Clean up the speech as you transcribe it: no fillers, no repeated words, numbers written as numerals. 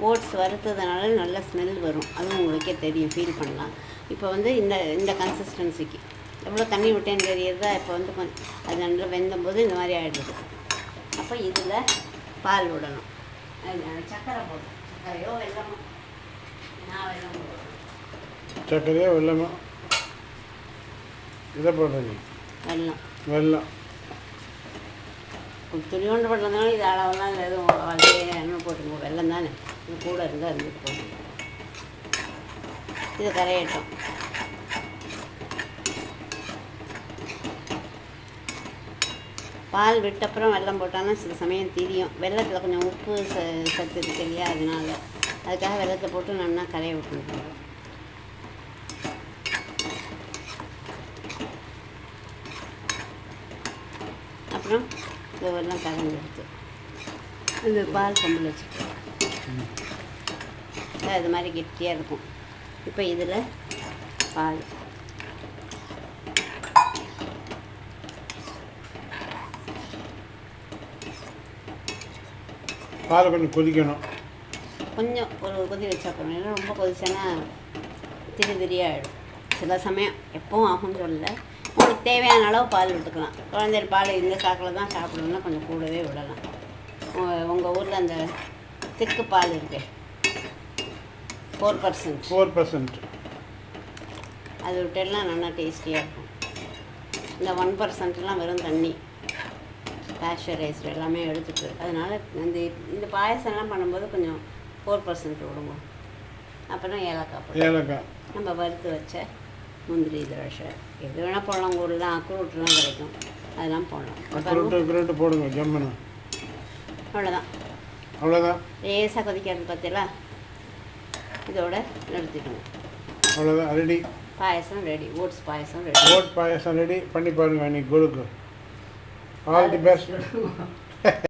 Oats வறுத்ததுனால நல்ல smell வரும், அதுவும் உங்களுக்கே தெரியும், ஃபீல் பண்ணலாம். இப்போ வந்து இந்த இந்த கன்சிஸ்டன்சிக்கு எவ்வளோ தண்ணி விட்டேன்னு தெரியறதா. இப்போ வந்து கொஞ்சம் அது நல்லா வெந்தம்போது இந்த மாதிரி ஆகிடுது. அப்போ இதில் பால் விடணும், சர்க்கரை போடும், சர்க்கரையோ வெல்லமோ, நான் வெல்லம் போடுறேன். சர்க்கரையோ வெல்லமோ இதை போடுறீங்க? வெல்லம் துணியோண்டு பண்ணதுனால இது அளவெல்லாம் எதுவும் வாழ்க்கையே போட்டுங்க. வெல்லம் தானே, இது கூட இருந்தால் இருந்துட்டு போகணும். இது கரையட்டும். பால் விட்டப்புறம் வெல்லம் போட்டாலும் சில சமயம் தெரியும். வெல்லத்தில் கொஞ்சம் உப்பு சத்து இருக்கு இல்லையா, அதனால அதுக்காக வெல்லத்தை போட்டு நல்லா கரைய விட்டுருக்கோம். அப்புறம் இதெல்லாம் கலந்துடுது. இது பால் கொம்பில் வச்சுக்கலாம், அது மாதிரி கெட்டியாக இருக்கும். இப்போ இதில் பால் பால் கொஞ்சம் கொதிக்கணும். கொஞ்சம் ஒரு கொதி வச்சா போகணும், ஏன்னா ரொம்ப கொதிச்சேன்னா திரியாகிடும். சில சமயம் எப்பவும் ஆகும்னு சொல்லலை, உங்களுக்கு தேவையான அளவு பால் விட்டுக்கலாம். குழந்தைகள் பால் இந்த சாக்கில் தான் சாப்பிடணும்னா கொஞ்சம் கூடவே விடலாம். உங்கள் ஊரில் அந்த திக்கு பால் இருக்கு 4%, அது விட்டெல்லாம் நல்லா டேஸ்டியாக இருக்கும். இந்த 1%லாம் வெறும் தண்ணி, பாஸ்டரைஸ்டு எல்லாமே எடுத்துட்டு, அதனால் இந்த பாயசம்லாம் பண்ணும்போது கொஞ்சம் 4% விடுங்க. அப்புறம் ஏலக்காய் நம்ம வறுத்து வச்ச முந்திரி, திராட்சை, எது வேணால் போடலாம். உங்கள் ஊரில் அக்ரூட்லாம் கிடைக்கும், அதெல்லாம் போடலாம். போடுங்க ஜம்முன்னு. அவ்வளோதான். லேசாக கொதிக்கிறது பார்த்தீங்களா, இதோட நிறுத்திக்கணும். அவ்வளோதான், ரெடி. பாயசம் ரெடி, ஓட்ஸ் பாயசம் ரெடி. பண்ணி பாருங்கள் இன்னைக்கு குருக்கு. All the best.